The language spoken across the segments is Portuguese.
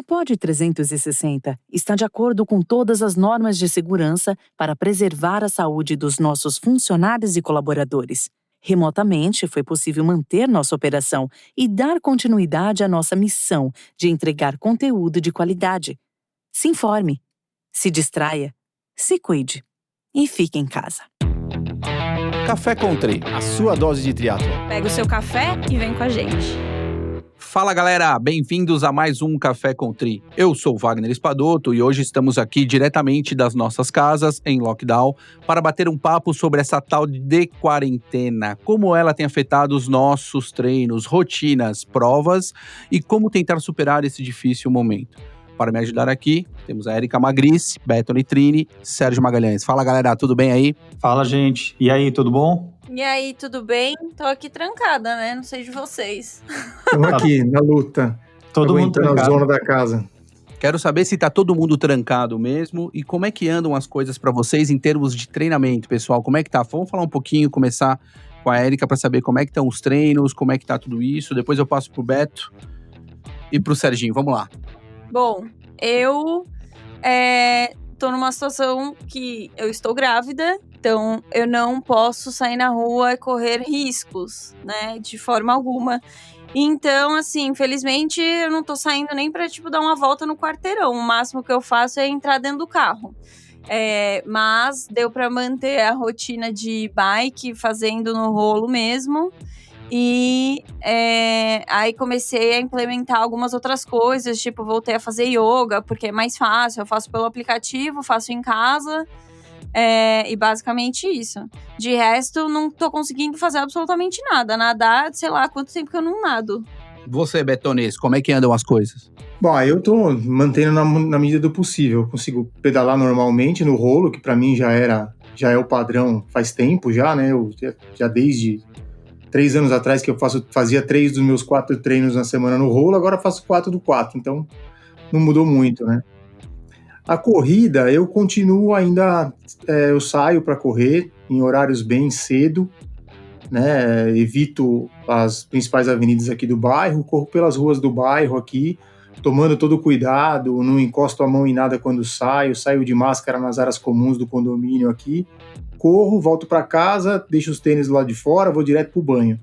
A Pod 360 está de acordo com todas as normas de segurança para preservar a saúde dos nossos funcionários e colaboradores. Remotamente, foi possível manter nossa operação e dar continuidade à nossa missão de entregar conteúdo de qualidade. Se informe, se distraia, se cuide e fique em casa. Café Country, a sua dose de triatlon. Pega o seu café e vem com a gente. Fala galera, bem-vindos a mais um Café Country. Eu sou Wagner Espadoto e hoje estamos aqui diretamente das nossas casas, em lockdown, para bater um papo sobre essa tal de quarentena, como ela tem afetado os nossos treinos, rotinas, provas e como tentar superar esse difícil momento. Para me ajudar aqui, temos a Érica Magris, Beto Nitrini, Sérgio Magalhães. Fala galera, tudo bem aí? Fala gente, e aí, tudo bom? E aí, tudo bem? Tô aqui trancada, né? Não sei de vocês. Estamos aqui, na luta. Todo mundo na trancado. zona da casa. Quero saber se tá todo mundo trancado mesmo e como é que andam as coisas para vocês em termos de treinamento, pessoal. Como é que tá? Vamos falar um pouquinho, começar com a Érica para saber como é que estão os treinos, como é que tá tudo isso. Depois eu passo pro Beto e pro Serginho. Vamos lá. Bom, eu tô numa situação que eu estou grávida, então eu não posso sair na rua e correr riscos, né, de forma alguma. Então, assim, infelizmente eu não tô saindo nem pra, dar uma volta no quarteirão. O máximo que eu faço é entrar dentro do carro. Mas deu pra manter a rotina de bike, fazendo no rolo mesmo. E aí comecei a implementar algumas outras coisas, tipo, voltei a fazer yoga, porque é mais fácil, eu faço pelo aplicativo, faço em casa, e basicamente isso. De resto, não tô conseguindo fazer absolutamente nada, nadar, sei lá, quanto tempo que eu não nado. Você, Betonês, como é que andam as coisas? Bom, aí eu tô mantendo na medida do possível. Eu consigo pedalar normalmente no rolo, que pra mim já é o padrão faz tempo já, né? Eu já desde 3 anos atrás que eu fazia 3 dos meus 4 treinos na semana no rolo, agora faço 4 do 4, então não mudou muito, né? A corrida, eu continuo ainda, eu saio para correr em horários bem cedo, né? Evito as principais avenidas aqui do bairro, corro pelas ruas do bairro aqui, tomando todo o cuidado, não encosto a mão em nada quando saio de máscara nas áreas comuns do condomínio aqui. Corro, volto para casa, deixo os tênis lá de fora, vou direto pro banho.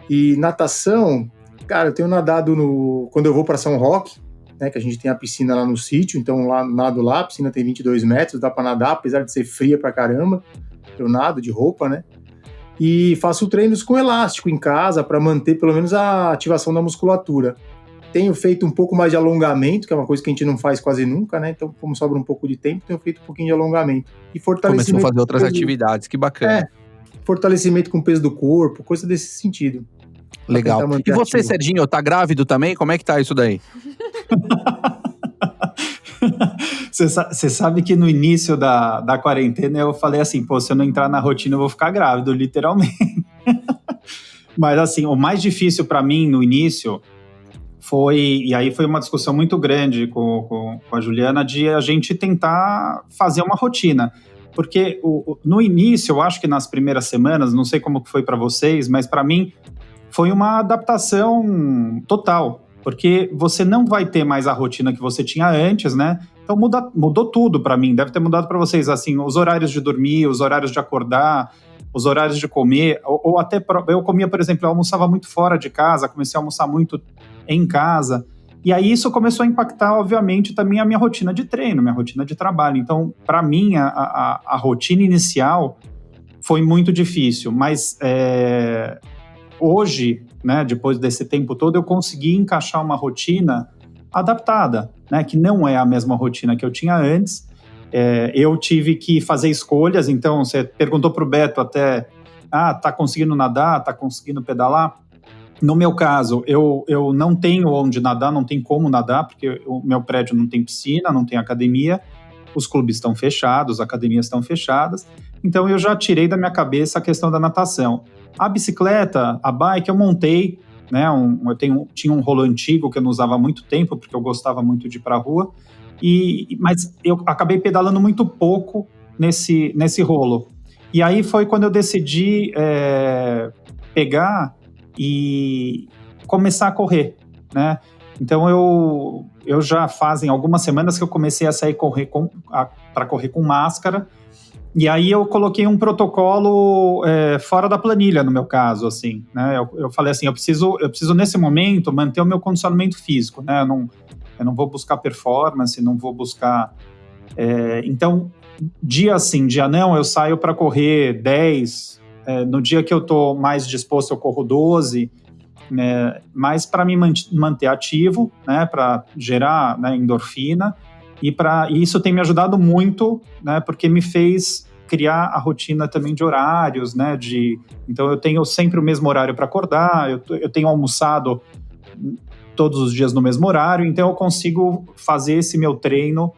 E natação, cara, eu tenho nadado quando eu vou para São Roque, né, que a gente tem a piscina lá no sítio, então lá nado lá, a piscina tem 22 metros, dá para nadar, apesar de ser fria pra caramba, eu nado de roupa, né? E faço treinos com elástico em casa para manter pelo menos a ativação da musculatura. Tenho feito um pouco mais de alongamento, que é uma coisa que a gente não faz quase nunca, né? Então, como sobra um pouco de tempo, tenho feito um pouquinho de alongamento. E fortalecimento. Começou a fazer outras atividades, que bacana. Fortalecimento com o peso do corpo, coisa desse sentido. Legal. E você, ativo. Serginho, tá grávido também? Como é que tá isso daí? Você sabe que no início da quarentena eu falei assim, pô, se eu não entrar na rotina eu vou ficar grávido, literalmente. Mas assim, o mais difícil para mim no início foi uma discussão muito grande com a Juliana de a gente tentar fazer uma rotina. Porque no início, eu acho que nas primeiras semanas, não sei como foi para vocês, mas para mim foi uma adaptação total. Porque você não vai ter mais a rotina que você tinha antes, né? Então mudou tudo para mim, deve ter mudado para vocês, assim, os horários de dormir, os horários de acordar, os horários de comer, ou até eu comia, por exemplo, eu almoçava muito fora de casa, comecei a almoçar muito em casa, e aí isso começou a impactar, obviamente, também a minha rotina de treino, minha rotina de trabalho. Então, para mim, a rotina inicial foi muito difícil, mas hoje, né, depois desse tempo todo, eu consegui encaixar uma rotina adaptada, né, que não é a mesma rotina que eu tinha antes. Eu tive que fazer escolhas, então você perguntou para o Beto até, tá conseguindo nadar, tá conseguindo pedalar? No meu caso, eu não tenho onde nadar, não tem como nadar, porque o meu prédio não tem piscina, não tem academia, os clubes estão fechados, as academias estão fechadas, então eu já tirei da minha cabeça a questão da natação. A bicicleta, a bike, eu montei, né, tinha um rolo antigo que eu não usava há muito tempo, porque eu gostava muito de ir para a rua, mas eu acabei pedalando muito pouco nesse rolo. E aí foi quando eu decidi pegar e começar a correr, né? Então eu já fazem algumas semanas que eu comecei a sair para correr com máscara, e aí eu coloquei um protocolo fora da planilha, no meu caso, assim, né? Eu falei assim, eu preciso nesse momento manter o meu condicionamento físico, né? Eu não vou buscar performance, não vou buscar... então, dia sim, dia não, eu saio para correr 10, no dia que eu estou mais disposto eu corro 12, né, mas para me manter ativo, né, para gerar, né, endorfina, e isso tem me ajudado muito, né, porque me fez criar a rotina também de horários, né, então eu tenho sempre o mesmo horário para acordar, eu tenho almoçado todos os dias no mesmo horário, então eu consigo fazer esse meu treino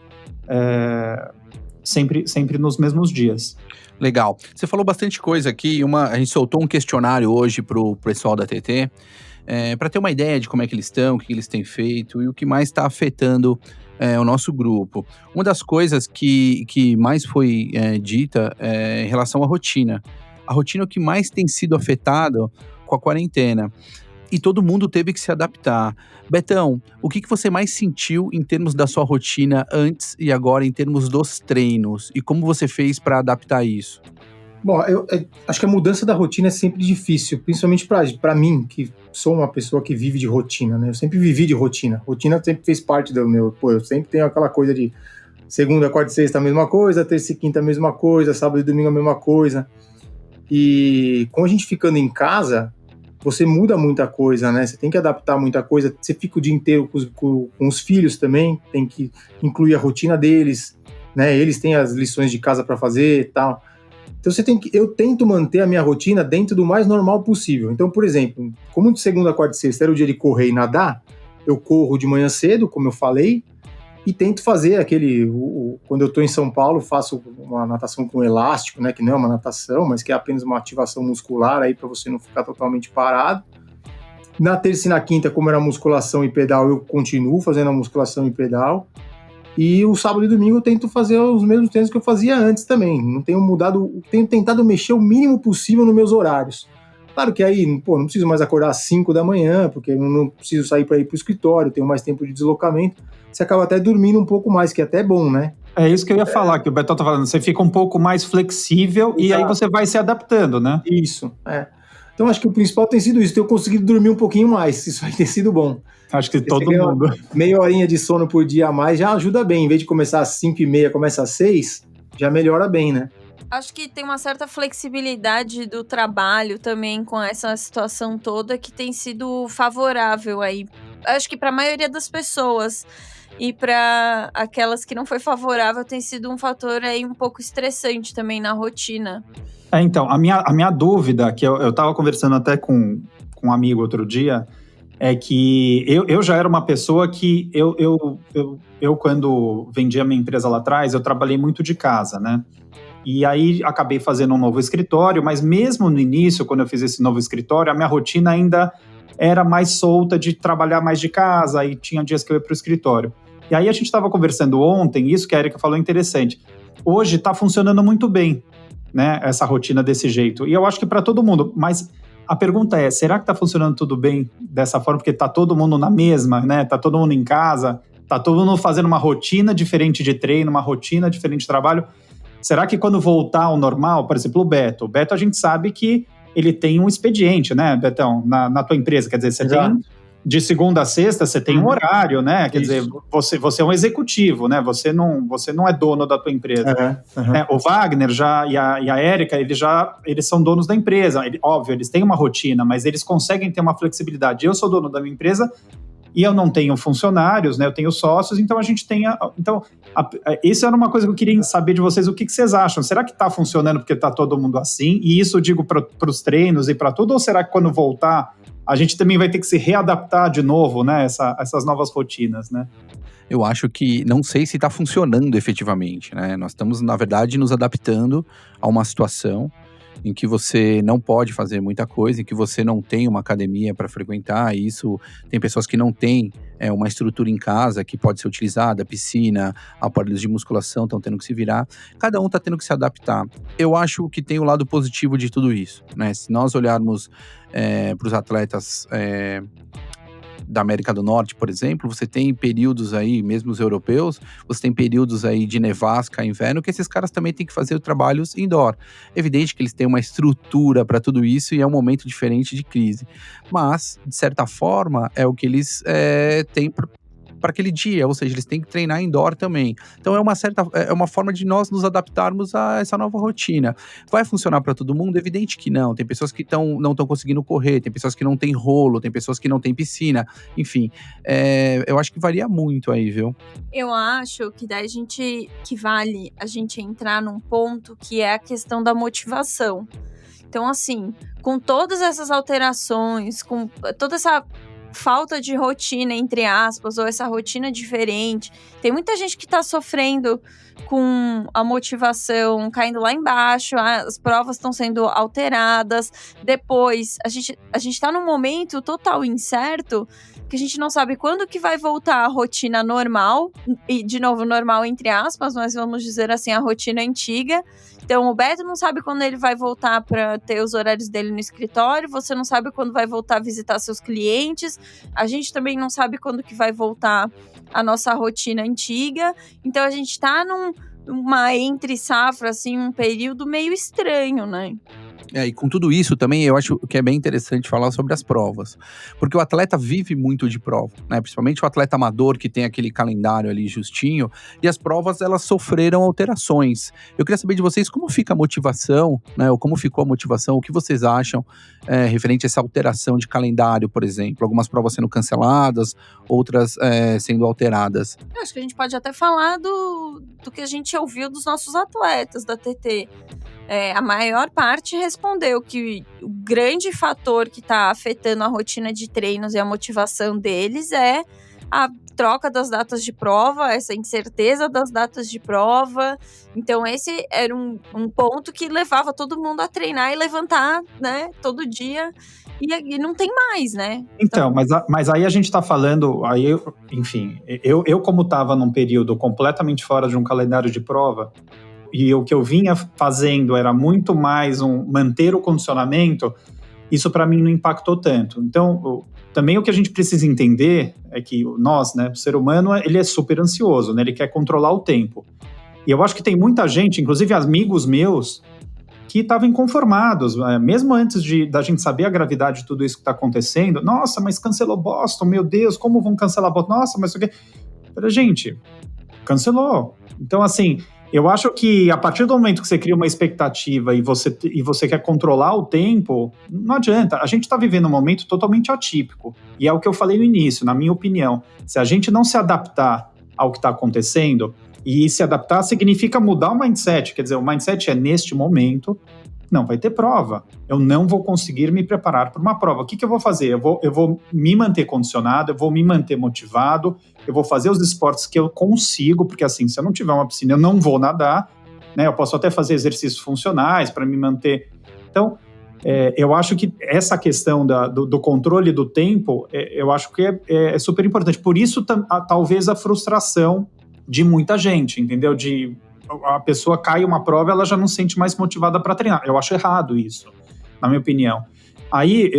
sempre nos mesmos dias. Legal. Você falou bastante coisa aqui, a gente soltou um questionário hoje pro pessoal da TT, para ter uma ideia de como é que eles estão, o que eles têm feito e o que mais está afetando o nosso grupo. Uma das coisas que mais foi dita é em relação à rotina. A rotina é o que mais tem sido afetado com a quarentena. E todo mundo teve que se adaptar. Betão, o que você mais sentiu em termos da sua rotina antes e agora em termos dos treinos? E como você fez para adaptar isso? Bom, eu acho que a mudança da rotina é sempre difícil, principalmente para mim, que sou uma pessoa que vive de rotina, né? Eu sempre vivi de rotina. Rotina sempre fez parte do meu... eu sempre tenho aquela coisa de segunda, quarta e sexta a mesma coisa, terça e quinta a mesma coisa, sábado e domingo a mesma coisa. E com a gente ficando em casa, você muda muita coisa, né? Você tem que adaptar muita coisa. Você fica o dia inteiro com os filhos também, tem que incluir a rotina deles, né? Eles têm as lições de casa para fazer e tal. Então eu tento manter a minha rotina dentro do mais normal possível. Então, por exemplo, como de segunda, quarta e sexta era o dia de correr e nadar, eu corro de manhã cedo, como eu falei, e tento fazer quando eu estou em São Paulo, faço uma natação com elástico, né, que não é uma natação, mas que é apenas uma ativação muscular aí para você não ficar totalmente parado. Na terça e na quinta, como era musculação e pedal, eu continuo fazendo a musculação e pedal. E o sábado e domingo eu tento fazer os mesmos treinos que eu fazia antes também. Não tenho mudado, tenho tentado mexer o mínimo possível nos meus horários. Claro que aí, não preciso mais acordar às 5 da manhã, porque eu não preciso sair para ir para o escritório, tenho mais tempo de deslocamento. Você acaba até dormindo um pouco mais, que é até bom, né? É isso que eu ia falar, que o Betão tá falando. Você fica um pouco mais flexível. Exato. E aí você vai se adaptando, né? Isso, Então acho que o principal tem sido isso, ter conseguido dormir um pouquinho mais. Isso aí tem sido bom. Acho que todo mundo. Meia horinha de sono por dia a mais já ajuda bem. Em vez de começar às 5h30, começa às 6, já melhora bem, né? Acho que tem uma certa flexibilidade do trabalho também com essa situação toda que tem sido favorável aí. Acho que para a maioria das pessoas e para aquelas que não foi favorável tem sido um fator aí um pouco estressante também na rotina. Então, a minha dúvida, que eu estava conversando até com um amigo outro dia, é que eu já era uma pessoa que eu quando vendi a minha empresa lá atrás, eu trabalhei muito de casa, né? E aí acabei fazendo um novo escritório, mas mesmo no início, quando eu fiz esse novo escritório, a minha rotina ainda era mais solta de trabalhar mais de casa, e tinha dias que eu ia para o escritório. E aí a gente estava conversando ontem, isso que a Erika falou é interessante. Hoje está funcionando muito bem, né, essa rotina desse jeito. E eu acho que para todo mundo, mas a pergunta é, será que está funcionando tudo bem dessa forma? Porque está todo mundo na mesma, né? Está todo mundo em casa, está todo mundo fazendo uma rotina diferente de treino, uma rotina diferente de trabalho. Será que quando voltar ao normal, por exemplo, o Beto a gente sabe que ele tem um expediente, né, Betão, na tua empresa, quer dizer, você Exato. Tem de segunda a sexta, você tem um horário, né, quer dizer, você é um executivo, né, você não é dono da tua empresa. O Wagner e a Érica, eles são donos da empresa, óbvio, eles têm uma rotina, mas eles conseguem ter uma flexibilidade. Eu sou dono da minha empresa, e eu não tenho funcionários, né? Eu tenho sócios, então a gente tem... isso era uma coisa que eu queria saber de vocês, o que vocês acham? Será que está funcionando porque está todo mundo assim? E isso eu digo para os treinos e para tudo? Ou será que quando voltar, a gente também vai ter que se readaptar de novo, né? Essas novas rotinas, né? Eu acho que não sei se está funcionando efetivamente, né? Nós estamos, na verdade, nos adaptando a uma situação em que você não pode fazer muita coisa, em que você não tem uma academia para frequentar, e isso tem pessoas que não têm uma estrutura em casa que pode ser utilizada, piscina, aparelhos de musculação estão tendo que se virar, cada um está tendo que se adaptar. Eu acho que tem o lado positivo de tudo isso, né? Se nós olharmos para os atletas da América do Norte, por exemplo, você tem períodos aí, mesmo os europeus, você tem períodos aí de nevasca, inverno, que esses caras também têm que fazer trabalhos indoor. Evidente que eles têm uma estrutura para tudo isso e é um momento diferente de crise. Mas, de certa forma, é o que eles têm para aquele dia, ou seja, eles têm que treinar indoor também. Então é uma forma de nós nos adaptarmos a essa nova rotina. Vai funcionar para todo mundo? Evidente que não. Tem pessoas que não estão conseguindo correr, tem pessoas que não têm rolo, tem pessoas que não têm piscina, enfim. Eu acho que varia muito aí, viu? Eu acho que daí que vale a gente entrar num ponto que é a questão da motivação. Então, assim, com todas essas alterações, com toda essa falta de rotina, entre aspas, ou essa rotina diferente. Tem muita gente que tá sofrendo com a motivação caindo lá embaixo, as provas estão sendo alteradas. Depois, a gente tá num momento total incerto, que a gente não sabe quando que vai voltar a rotina normal, e de novo, normal entre aspas, mas vamos dizer assim, a rotina antiga. Então, o Beto não sabe quando ele vai voltar para ter os horários dele no escritório, você não sabe quando vai voltar a visitar seus clientes, a gente também não sabe quando que vai voltar a nossa rotina antiga. Então, a gente tá numa entre safra, assim, um período meio estranho, né? E com tudo isso também eu acho que é bem interessante falar sobre as provas, porque o atleta vive muito de prova, né? Principalmente o atleta amador que tem aquele calendário ali justinho, e as provas elas sofreram alterações. Eu queria saber de vocês como fica a motivação, né? Ou como ficou a motivação, o que vocês acham referente a essa alteração de calendário, por exemplo, algumas provas sendo canceladas, outras sendo alteradas. Eu acho que a gente pode até falar do que a gente ouviu dos nossos atletas da TT. A maior parte respondeu que o grande fator que está afetando a rotina de treinos e a motivação deles é a troca das datas de prova, essa incerteza das datas de prova. Então esse era um ponto que levava todo mundo a treinar e levantar, né, todo dia, e não tem mais, né? Então, mas aí a gente está falando, enfim, eu como estava num período completamente fora de um calendário de prova, e o que eu vinha fazendo era muito mais manter o condicionamento, isso para mim não impactou tanto. Então, também o que a gente precisa entender é que nós, né, o ser humano, ele é super ansioso, né, ele quer controlar o tempo. E eu acho que tem muita gente, inclusive amigos meus, que estavam inconformados, mesmo antes da gente saber a gravidade de tudo isso que está acontecendo. Nossa, mas cancelou Boston, meu Deus, como vão cancelar Boston? Nossa, mas o quê? Gente, cancelou. Então, assim, eu acho que a partir do momento que você cria uma expectativa e você quer controlar o tempo, não adianta. A gente está vivendo um momento totalmente atípico. E é o que eu falei no início, na minha opinião. Se a gente não se adaptar ao que está acontecendo, e se adaptar significa mudar o mindset. Quer dizer, o mindset é neste momento, não vai ter prova. Eu não vou conseguir me preparar para uma prova. O que eu vou fazer? Eu vou me manter condicionado, eu vou me manter motivado, eu vou fazer os esportes que eu consigo, porque assim, se eu não tiver uma piscina, eu não vou nadar, né? Eu posso até fazer exercícios funcionais para me manter. Então, eu acho que essa questão do controle do tempo, eu acho que é super importante. Por isso, talvez a frustração de muita gente, entendeu? A pessoa cai uma prova, ela já não se sente mais motivada para treinar. Eu acho errado isso, na minha opinião. Aí,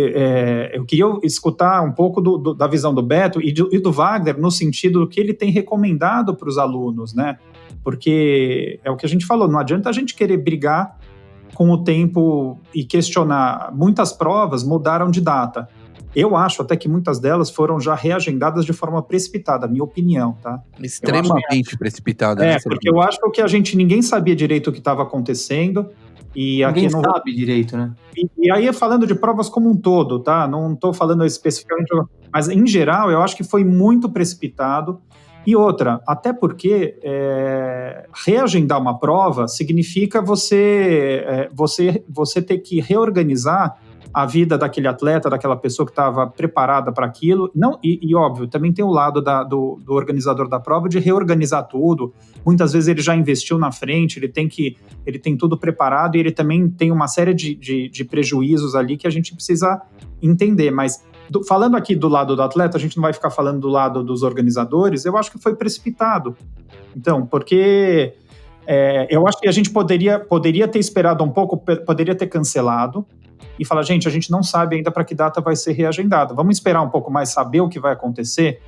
eu queria escutar um pouco da visão do Beto e do Wagner, no sentido do que ele tem recomendado para os alunos, né? Porque é o que a gente falou, não adianta a gente querer brigar com o tempo e questionar. Muitas provas mudaram de data. Eu acho até que muitas delas foram já reagendadas de forma precipitada, minha opinião, tá? Extremamente precipitada. Porque eu acho que ninguém sabia direito o que estava acontecendo. E ninguém sabe direito, né? E aí, falando de provas como um todo, tá? Não estou falando especificamente, mas em geral, eu acho que foi muito precipitado. E outra, até porque reagendar uma prova significa você ter que reorganizar a vida daquele atleta, daquela pessoa que estava preparada para aquilo. Não, e óbvio, também tem o lado do organizador da prova de reorganizar tudo. Muitas vezes ele já investiu na frente, ele tem tudo preparado e ele também tem uma série de prejuízos ali que a gente precisa entender. Mas falando aqui do lado do atleta, a gente não vai ficar falando do lado dos organizadores, eu acho que foi precipitado. Então, porque eu acho que a gente poderia ter esperado um pouco, poderia ter cancelado, e fala, gente, a gente não sabe ainda para que data vai ser reagendado. Vamos esperar um pouco mais, saber o que vai acontecer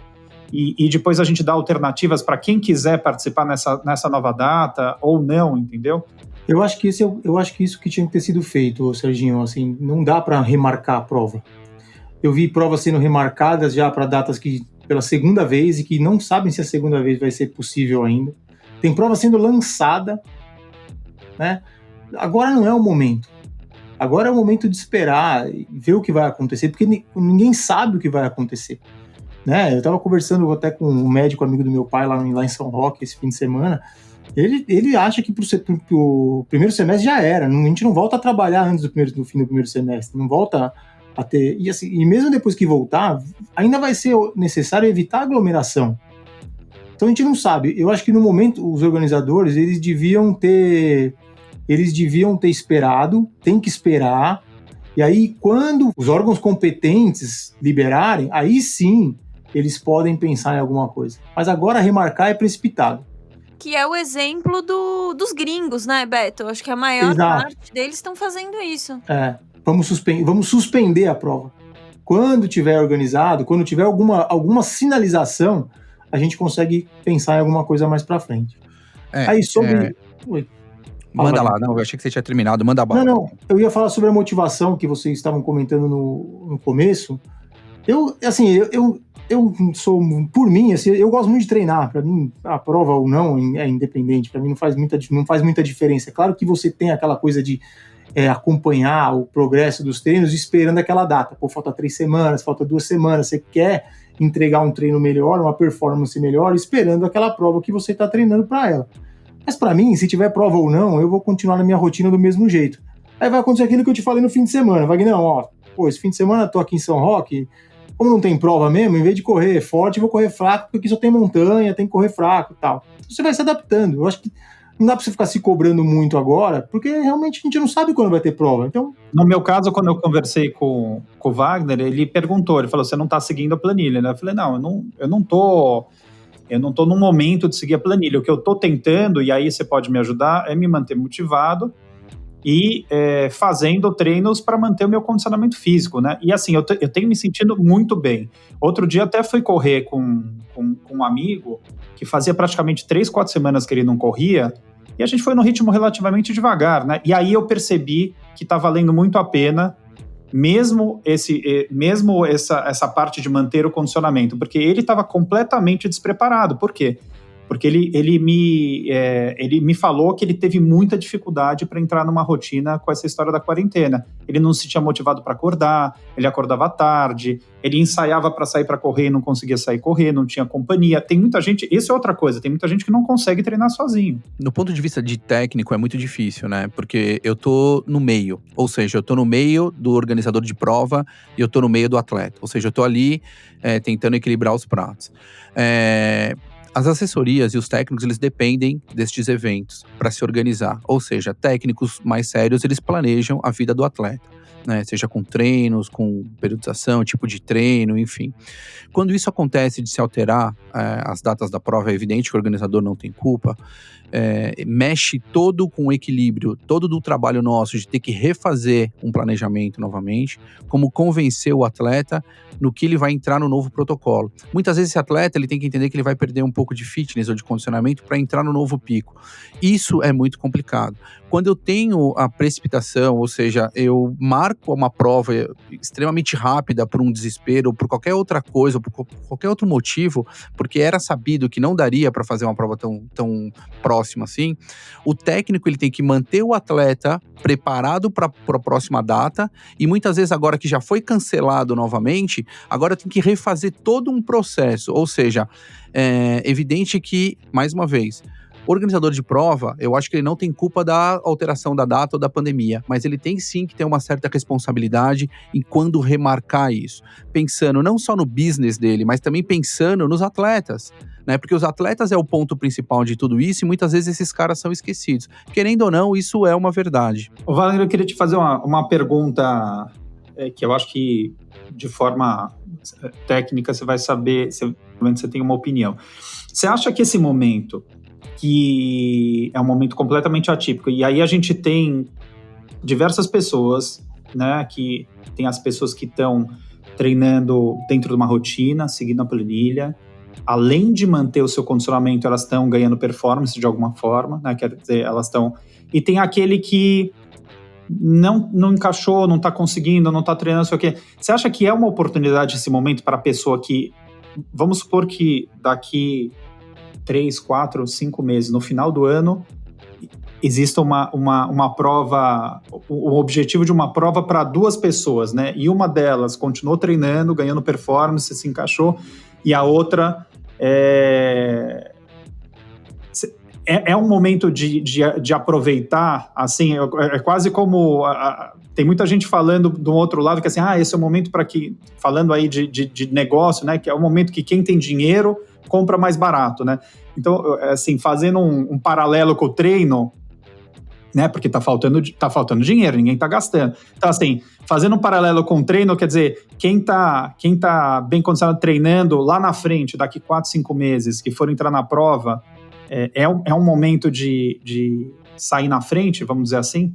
e depois a gente dá alternativas para quem quiser participar nessa nova data ou não, entendeu? Eu acho que isso que tinha que ter sido feito, Serginho. Assim, não dá para remarcar a prova. Eu vi provas sendo remarcadas já para datas que pela segunda vez e que não sabem se a segunda vez vai ser possível ainda. Tem prova sendo lançada, né? Agora não é o momento. Agora é o momento de esperar e ver o que vai acontecer, porque ninguém sabe o que vai acontecer. Né? Eu estava conversando até com um médico amigo do meu pai lá em São Roque esse fim de semana. Ele acha que pro primeiro semestre já era. A gente não volta a trabalhar antes do fim do primeiro semestre. Não volta a ter... E, assim, e mesmo depois que voltar, ainda vai ser necessário evitar aglomeração. Então a gente não sabe. Eu acho que no momento os organizadores eles deviam ter esperado, tem que esperar. E aí quando os órgãos competentes liberarem, aí sim eles podem pensar em alguma coisa. Mas agora remarcar é precipitado. Que é o exemplo dos gringos, né, Beto? Acho que a maior parte deles estão fazendo isso. Vamos suspender a prova. Quando tiver organizado, quando tiver alguma sinalização, a gente consegue pensar em alguma coisa mais pra frente. Aí sobre... Oi. Manda lá, não, eu achei que você tinha terminado, manda bala. Não, eu ia falar sobre a motivação que vocês estavam comentando no começo. Eu sou, por mim, assim, eu gosto muito de treinar. Para mim, a prova ou não é independente. Para mim não faz muita diferença. É claro que você tem aquela coisa de acompanhar o progresso dos treinos esperando aquela data. Pô, falta 3 semanas, falta 2 semanas. Você quer entregar um treino melhor, uma performance melhor, esperando aquela prova que você está treinando para ela. Mas para mim, se tiver prova ou não, eu vou continuar na minha rotina do mesmo jeito. Aí vai acontecer aquilo que eu te falei no fim de semana. Vagnão, esse fim de semana eu tô aqui em São Roque, como não tem prova mesmo, em vez de correr forte, eu vou correr fraco, porque aqui só tem montanha, tem que correr fraco e tal. Você vai se adaptando. Eu acho que não dá pra você ficar se cobrando muito agora, porque realmente a gente não sabe quando vai ter prova. Então... No meu caso, quando eu conversei com o Wagner, ele perguntou, ele falou, você não tá seguindo a planilha, né? Eu falei, não, eu não tô num momento de seguir a planilha. O que eu tô tentando, e aí você pode me ajudar, é me manter motivado e fazendo treinos para manter o meu condicionamento físico, né? E assim, eu tenho me sentindo muito bem. Outro dia até fui correr com um amigo que fazia praticamente 3, 4 semanas que ele não corria, e a gente foi no ritmo relativamente devagar, né? E aí eu percebi que tá valendo muito a pena, mesmo essa parte de manter o condicionamento, porque ele estava completamente despreparado. Por quê? Porque ele me falou que ele teve muita dificuldade para entrar numa rotina com essa história da quarentena. Ele não se tinha motivado para acordar, ele acordava tarde, ele ensaiava para sair para correr e não conseguia sair correr, não tinha companhia. Tem muita gente, isso é outra coisa, tem muita gente que não consegue treinar sozinho. No ponto de vista de técnico é muito difícil, né? Porque eu tô no meio, ou seja, eu tô no meio do organizador de prova e eu tô no meio do atleta. Ou seja, eu tô ali tentando equilibrar os pratos. As assessorias e os técnicos, eles dependem destes eventos para se organizar. Ou seja, técnicos mais sérios, eles planejam a vida do atleta, né? Seja com treinos, com periodização, tipo de treino, enfim. Quando isso acontece de se alterar as datas da prova, é evidente que o organizador não tem culpa, mexe todo com o equilíbrio, todo do trabalho nosso de ter que refazer um planejamento novamente, como convencer o atleta no que ele vai entrar no novo protocolo. Muitas vezes esse atleta ele tem que entender que ele vai perder um pouco de fitness ou de condicionamento para entrar no novo pico. Isso é muito complicado. Quando eu tenho a precipitação, ou seja, eu marco uma prova extremamente rápida por um desespero, ou por qualquer outra coisa, ou por qualquer outro motivo, porque era sabido que não daria para fazer uma prova tão próxima assim, o técnico ele tem que manter o atleta preparado para a próxima data, e muitas vezes agora que já foi cancelado novamente, agora tem que refazer todo um processo. Ou seja, é evidente que, mais uma vez, o organizador de prova, eu acho que ele não tem culpa da alteração da data ou da pandemia, mas ele tem sim que ter uma certa responsabilidade em quando remarcar isso. Pensando não só no business dele, mas também pensando nos atletas, né? Porque os atletas é o ponto principal de tudo isso e muitas vezes esses caras são esquecidos. Querendo ou não, isso é uma verdade. Ô, Wagner, eu queria te fazer uma pergunta que eu acho que de forma técnica você vai saber, você tem uma opinião. Você acha que esse momento, que é um momento completamente atípico, e aí a gente tem diversas pessoas né? Que tem as pessoas que estão treinando dentro de uma rotina, seguindo a planilha. Além de manter o seu condicionamento, elas estão ganhando performance de alguma forma, né? Quer dizer, elas estão... E tem aquele que não encaixou, não está conseguindo, não está treinando, sei o quê. Você acha que é uma oportunidade esse momento para a pessoa que... Vamos supor que daqui 3, 4, 5 meses, no final do ano, exista uma prova, o objetivo de uma prova para 2 pessoas, né? E uma delas continuou treinando, ganhando performance, se encaixou, e a outra é um momento de aproveitar, assim, é quase como... tem muita gente falando do outro lado que assim, esse é o momento para que... Falando aí de negócio, né? Que é o momento que quem tem dinheiro compra mais barato, né? Então, assim, fazendo um paralelo com o treino, né? Porque tá faltando dinheiro, ninguém tá gastando. Então, assim, fazendo um paralelo com o treino, quer dizer, quem tá bem condicionado treinando lá na frente, daqui 4, 5 meses, que for entrar na prova, é um momento de sair na frente, vamos dizer assim?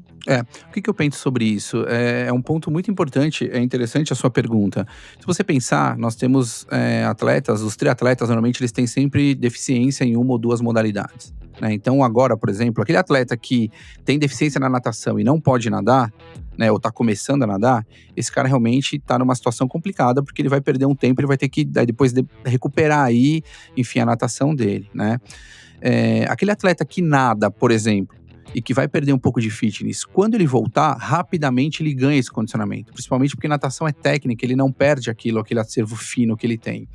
O que eu penso sobre isso? É um ponto muito importante, é interessante a sua pergunta. Se você pensar, nós temos atletas, os triatletas, normalmente eles têm sempre deficiência em uma ou 2 modalidades, né? Então agora, por exemplo, aquele atleta que tem deficiência na natação e não pode nadar, né, ou está começando a nadar, esse cara realmente está numa situação complicada, porque ele vai perder um tempo, ele vai ter que depois recuperar aí, enfim, a natação dele, né? Aquele atleta que nada, por exemplo, e que vai perder um pouco de fitness, quando ele voltar, rapidamente ele ganha esse condicionamento, principalmente porque natação é técnica, ele não perde aquele acervo fino que ele tem.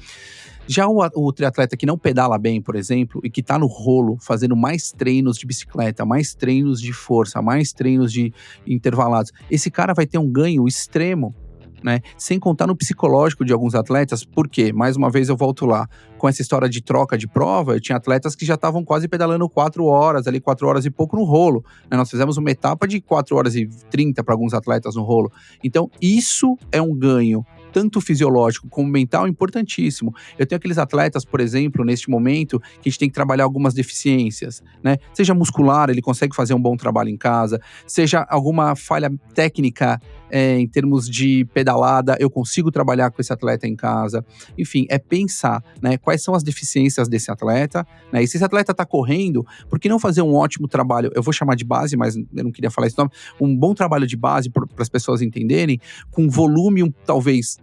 Já o triatleta que não pedala bem, por exemplo, e que está no rolo, fazendo mais treinos de bicicleta, mais treinos de força, mais treinos de intervalados, esse cara vai ter um ganho extremo, né? Sem contar no psicológico de alguns atletas, porque, mais uma vez eu volto lá, com essa história de troca de prova, eu tinha atletas que já estavam quase pedalando 4 horas, ali 4 horas e pouco no rolo, né? Nós fizemos uma etapa de 4 horas e 30 para alguns atletas no rolo. Então, isso é um ganho, tanto fisiológico como mental, importantíssimo. Eu tenho aqueles atletas, por exemplo, neste momento, que a gente tem que trabalhar algumas deficiências, né? Seja muscular, ele consegue fazer um bom trabalho em casa, seja alguma falha técnica em termos de pedalada, eu consigo trabalhar com esse atleta em casa. Enfim, é pensar, né, quais são as deficiências desse atleta, né? E se esse atleta está correndo, por que não fazer um ótimo trabalho? Eu vou chamar de base, mas eu não queria falar esse nome. Um bom trabalho de base para as pessoas entenderem, com volume, talvez,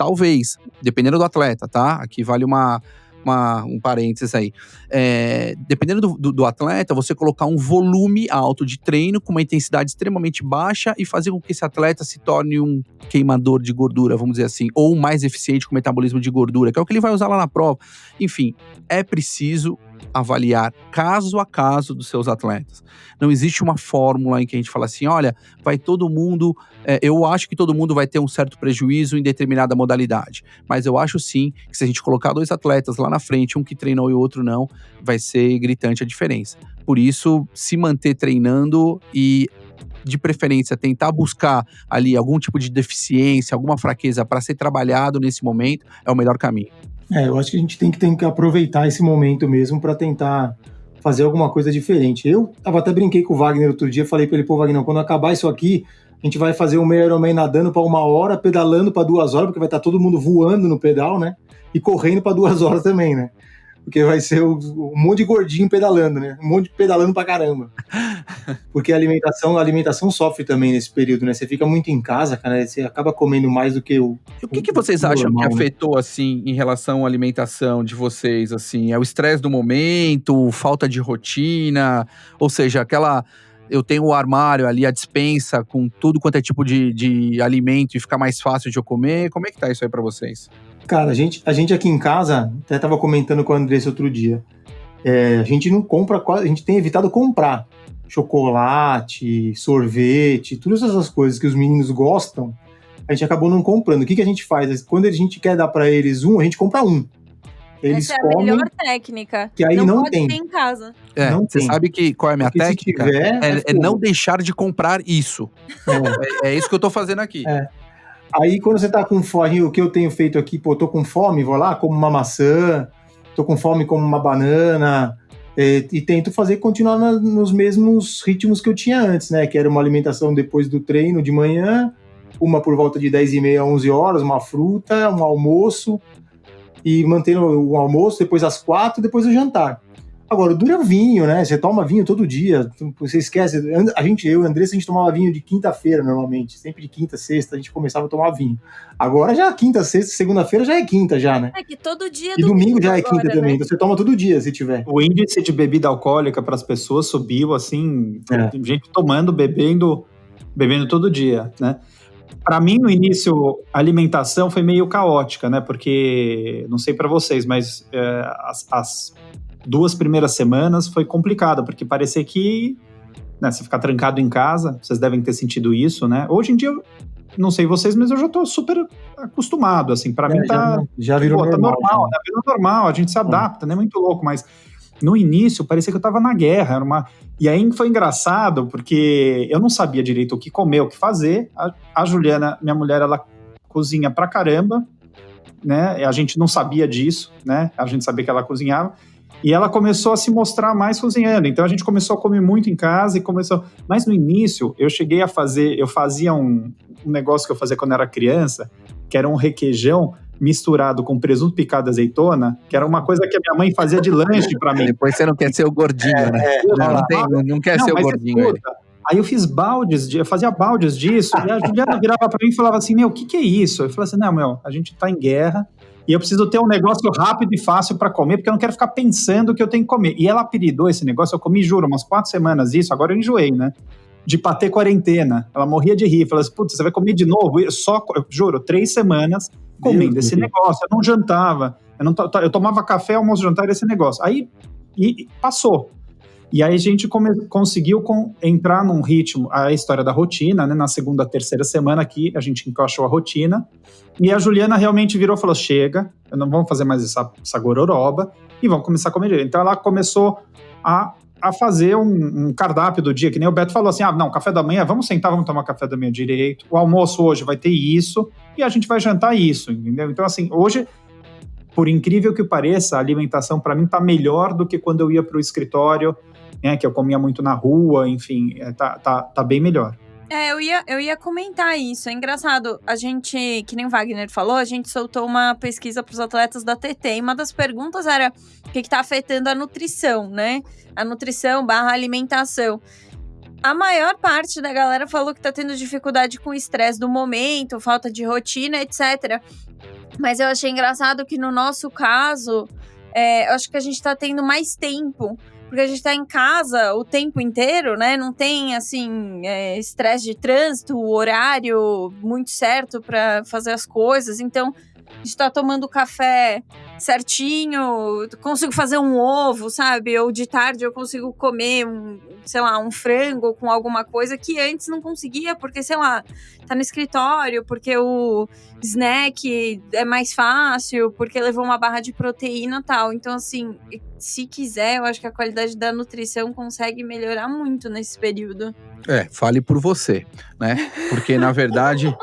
dependendo do atleta, tá? Aqui vale um parênteses aí. Dependendo do atleta, você colocar um volume alto de treino com uma intensidade extremamente baixa e fazer com que esse atleta se torne um queimador de gordura, vamos dizer assim, ou mais eficiente com o metabolismo de gordura, que é o que ele vai usar lá na prova. Enfim, é preciso avaliar caso a caso dos seus atletas. Não existe uma fórmula em que a gente fala assim, olha, vai todo mundo, eu acho que todo mundo vai ter um certo prejuízo em determinada modalidade, mas eu acho sim que se a gente colocar 2 atletas lá na frente, um que treinou e o outro não, vai ser gritante a diferença. Por isso, se manter treinando e, de preferência, tentar buscar ali algum tipo de deficiência, alguma fraqueza para ser trabalhado nesse momento, é o melhor caminho. Eu acho que a gente tem que aproveitar esse momento mesmo para tentar fazer alguma coisa diferente. Eu até brinquei com o Wagner outro dia, falei para ele, Wagner, quando acabar isso aqui, a gente vai fazer um meio Ironman nadando para 1 hora, pedalando para 2 horas, porque vai estar todo mundo voando no pedal, né? E correndo para 2 horas também, né? Porque vai ser um monte de gordinho pedalando, né? Um monte de pedalando pra caramba. Porque a alimentação sofre também nesse período, né? Você fica muito em casa, cara, você acaba comendo mais do que o... E o que vocês acham que afetou, assim, em relação à alimentação de vocês, assim? É o estresse do momento, falta de rotina, ou seja, eu tenho o armário ali, a despensa, com tudo quanto é tipo de alimento e fica mais fácil de eu comer. Como é que tá isso aí pra vocês? Cara, a gente aqui em casa, até tava comentando com a Andressa outro dia, a gente não compra, a gente tem evitado comprar chocolate, sorvete, todas essas coisas que os meninos gostam, a gente acabou não comprando. O que a gente faz? Quando a gente quer dar pra eles a gente compra um. Eles Essa é a comem, melhor técnica. que aí não pode tem. ter em casa. Não você tem. sabe qual é a minha Porque técnica? se tiver, É não deixar de comprar isso. É isso que eu tô fazendo aqui. Aí quando você tá com fome, o que eu tenho feito aqui, tô com fome, vou lá, como uma maçã, tô com fome, como uma banana, e tento continuar nos mesmos ritmos que eu tinha antes, né? Que era uma alimentação depois do treino de manhã, uma por volta de 10h30, 11 horas, uma fruta, um almoço, e mantendo o almoço, depois às 4, depois o jantar. Agora, dura vinho, né? Você toma vinho todo dia, você esquece. Eu e o Andressa, a gente tomava vinho de quinta-feira, normalmente. Sempre de quinta, sexta, a gente começava a tomar vinho. Agora já quinta, sexta, segunda-feira já é quinta já, né? É que todo dia E domingo já é agora, quinta né? também, então você toma todo dia, se tiver. O índice de bebida alcoólica para as pessoas subiu, assim, tem gente tomando, bebendo todo dia, né? Para mim, no início, a alimentação foi meio caótica, né? Porque, não sei para vocês, mas as 2 primeiras semanas foi complicado, porque parecia que, né, você ficar trancado em casa, vocês devem ter sentido isso, né? Hoje em dia, não sei vocês, mas eu já tô super acostumado, assim, para mim já virou tá normal. normal, né? Virou normal, a gente se adapta, né? Muito louco, mas no início parecia que eu tava na guerra, e aí foi engraçado, porque eu não sabia direito o que comer, o que fazer. A Juliana, minha mulher, ela cozinha pra caramba, né? A gente não sabia disso, né? A gente sabia que ela cozinhava. E ela começou a se mostrar mais cozinhando. Então a gente começou a comer muito em casa e começou. Mas no início eu cheguei a fazer, eu fazia um negócio que eu fazia quando era criança, que era um requeijão misturado com presunto picado e azeitona, que era uma coisa que a minha mãe fazia de lanche pra mim. Depois você não quer ser o gordinho, né? Não quer ser o gordinho. Escuta, aí eu fiz eu fazia baldes disso, e a Juliana virava pra mim e falava assim, o que é isso? Eu falei assim, não, a gente tá em guerra, e eu preciso ter um negócio rápido e fácil para comer, porque eu não quero ficar pensando que eu tenho que comer. E ela apelidou esse negócio, eu comi, juro, umas 4 semanas isso, agora eu enjoei, né? De patê quarentena. Ela morria de rir, falava assim, putz, você vai comer de novo? Eu juro, 3 semanas comendo esse negócio, eu não jantava, eu tomava café, almoço, jantar, esse negócio. Aí, e passou. E aí a gente conseguiu entrar num ritmo, a história da rotina, né? Na segunda, terceira semana aqui, a gente encaixou a rotina, e a Juliana realmente virou e falou, chega, não vamos fazer mais essa gororoba, e vamos começar a comer direito. Então ela começou a fazer um cardápio do dia, que nem o Beto falou assim, café da manhã, vamos sentar, vamos tomar café da manhã direito, o almoço hoje vai ter isso, e a gente vai jantar isso, entendeu? Então assim, hoje, por incrível que pareça, a alimentação para mim tá melhor do que quando eu ia pro escritório, né, que eu comia muito na rua, enfim, tá bem melhor. Eu ia comentar isso. É engraçado, a gente, que nem o Wagner falou, a gente soltou uma pesquisa para os atletas da TT, e uma das perguntas era o que tá afetando a nutrição, né? A nutrição / alimentação. A maior parte da galera falou que tá tendo dificuldade com o estresse do momento, falta de rotina, etc. Mas eu achei engraçado que no nosso caso, eu acho que a gente tá tendo mais tempo, porque a gente tá em casa o tempo inteiro, né? Não tem, assim, estresse de trânsito, horário muito certo para fazer as coisas. Então, a gente tá tomando café certinho, consigo fazer um ovo, sabe? Ou de tarde eu consigo comer um frango com alguma coisa que antes não conseguia, porque, tá no escritório, porque o snack é mais fácil, porque levou uma barra de proteína e tal. Então, assim, se quiser, eu acho que a qualidade da nutrição consegue melhorar muito nesse período. Fale por você, né? Porque, na verdade...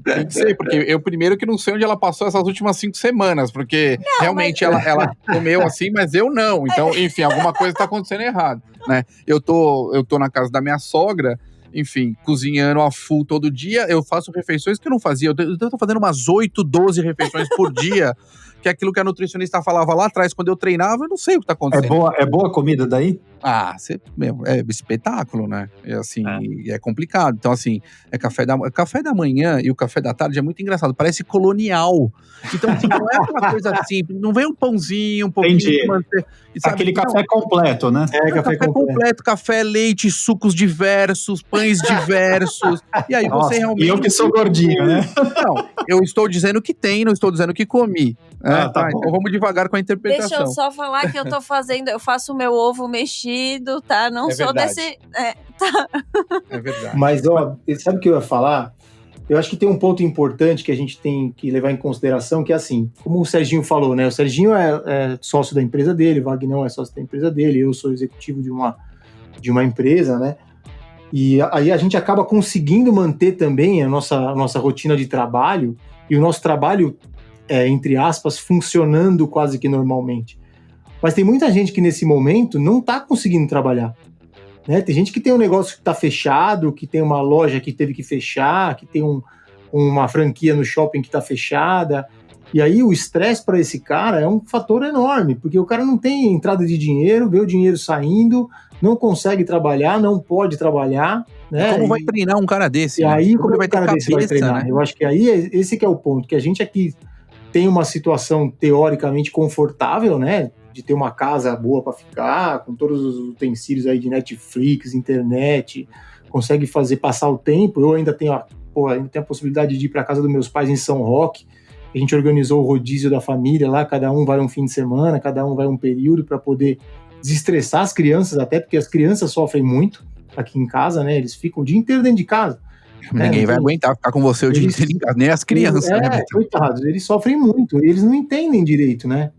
tem que ser, porque eu primeiro que não sei onde ela passou essas últimas 5 semanas, porque realmente ela comeu assim, mas eu não. Então, enfim, alguma coisa tá acontecendo errado, né? Eu tô na casa da minha sogra, enfim, cozinhando a full todo dia. Eu faço refeições que eu não fazia. Eu tô fazendo umas 8, 12 refeições por dia, que é aquilo que a nutricionista falava lá atrás, quando eu treinava, eu não sei o que tá acontecendo. É boa a comida daí? É espetáculo, né? É complicado. Então, assim, café da manhã e o café da tarde é muito engraçado. Parece colonial. Então, assim, não é aquela coisa simples. Não vem um pãozinho, um pouquinho de manteiga. Aquele café completo, né? Café completo, café, leite, sucos diversos, pães diversos. E aí você realmente... E eu que sou gordinho, né? Não, eu estou dizendo que tem, não estou dizendo que comi. Então vamos devagar com a interpretação. Deixa eu só falar que eu faço o meu ovo mexido, tá? Não sou verdade. desse... tá. É verdade. Mas, sabe o que eu ia falar? Eu acho que tem um ponto importante que a gente tem que levar em consideração, que é assim, como o Serginho falou, né? O Serginho é sócio da empresa dele, o Wagner é sócio da empresa dele, eu sou executivo de uma empresa, né? E aí a gente acaba conseguindo manter também a nossa rotina de trabalho, e o nosso trabalho, entre aspas, funcionando quase que normalmente. Mas tem muita gente que nesse momento não está conseguindo trabalhar. né? Tem gente que tem um negócio que está fechado, que tem uma loja que teve que fechar, que tem uma franquia no shopping que está fechada. E aí o estresse para esse cara é um fator enorme, porque o cara não tem entrada de dinheiro, vê o dinheiro saindo, não consegue trabalhar, não pode trabalhar, né? Como vai treinar um cara desse? E né? aí, Como ele um cara desse vai treinar? né? Eu acho que aí esse que é o ponto, que a gente aqui tem uma situação teoricamente confortável, né? De ter uma casa boa para ficar, com todos os utensílios aí de Netflix, internet, consegue passar o tempo. Eu ainda tenho ainda tenho a possibilidade de ir para casa dos meus pais em São Roque. A gente organizou o rodízio da família lá, cada um vai um fim de semana, cada um vai um período para poder desestressar as crianças, até porque as crianças sofrem muito aqui em casa, né? Eles ficam o dia inteiro dentro de casa. Ninguém vai aguentar ficar com você o dia inteiro em casa, nem as crianças, né? Coitados, eles sofrem muito, eles não entendem direito, né?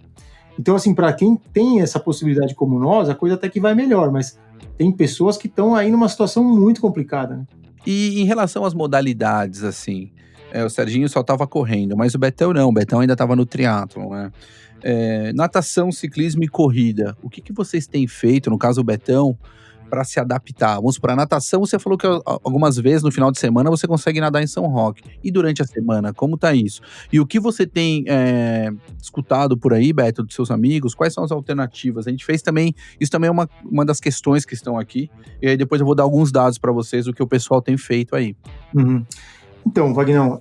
Então, assim, para quem tem essa possibilidade como nós, a coisa até que vai melhor, mas tem pessoas que estão aí numa situação muito complicada, né? E em relação às modalidades, assim, o Serginho só tava correndo, mas o Betão não, o Betão ainda tava no triatlon, né? Natação, ciclismo e corrida, o que vocês têm feito, no caso o Betão, para se adaptar? Vamos para a natação, você falou que algumas vezes no final de semana você consegue nadar em São Roque. E durante a semana, como tá isso? E o que você tem escutado por aí, Beto, dos seus amigos? Quais são as alternativas? A gente fez também, isso também é uma das questões que estão aqui, e aí depois eu vou dar alguns dados para vocês do que o pessoal tem feito aí. Uhum. Então, Vagnão,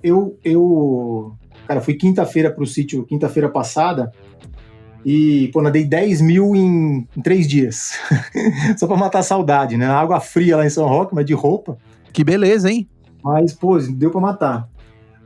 cara, fui quinta-feira pro sítio, quinta-feira passada, e, nadei 10 mil em 3 dias. Só pra matar a saudade, né? Água fria lá em São Roque, mas de roupa. Que beleza, hein? Mas, deu pra matar.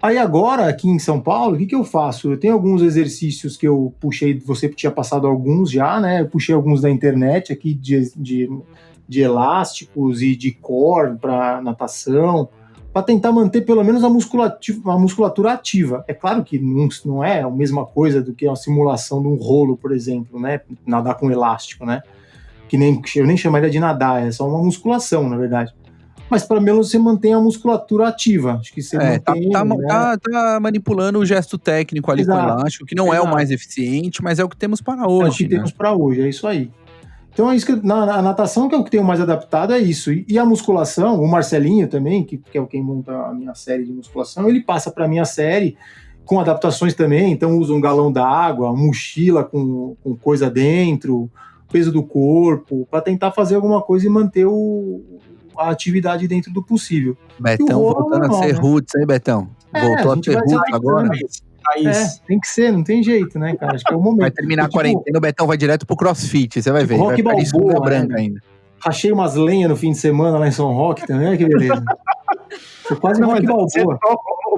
Aí agora, aqui em São Paulo, o que eu faço? Eu tenho alguns exercícios que eu puxei, você tinha passado alguns já, né? Eu puxei alguns da internet aqui de elásticos e de core pra natação, para tentar manter pelo menos a musculatura ativa. É claro que não é a mesma coisa do que a simulação de um rolo, por exemplo, né? Nadar com elástico, né? Eu nem chamaria de nadar, é só uma musculação, na verdade. Mas pelo menos você mantém a musculatura ativa. Acho que você mantém, tá manipulando o gesto técnico ali. Exato, com o elástico, que não é o mais eficiente, mas é o que temos para hoje. É o que temos para hoje, é isso aí. Então é isso que a natação que é o que tenho mais adaptado, é isso. E a musculação, o Marcelinho também, que é quem monta a minha série de musculação, ele passa para a minha série com adaptações também, então usa um galão d'água, mochila com coisa dentro, peso do corpo, para tentar fazer alguma coisa e manter a atividade dentro do possível. Betão voltando a ser roots, hein, Betão? Voltou a ser roots agora. Tem que ser, não tem jeito, né, cara? Acho que é o momento. Vai terminar a quarentena, o Betão vai direto pro CrossFit, você vai ver. Rock vai Balboa, branca ainda. Rachei umas lenhas no fim de semana lá em São Roque também, olha que beleza. Foi quase um Rock Balboa.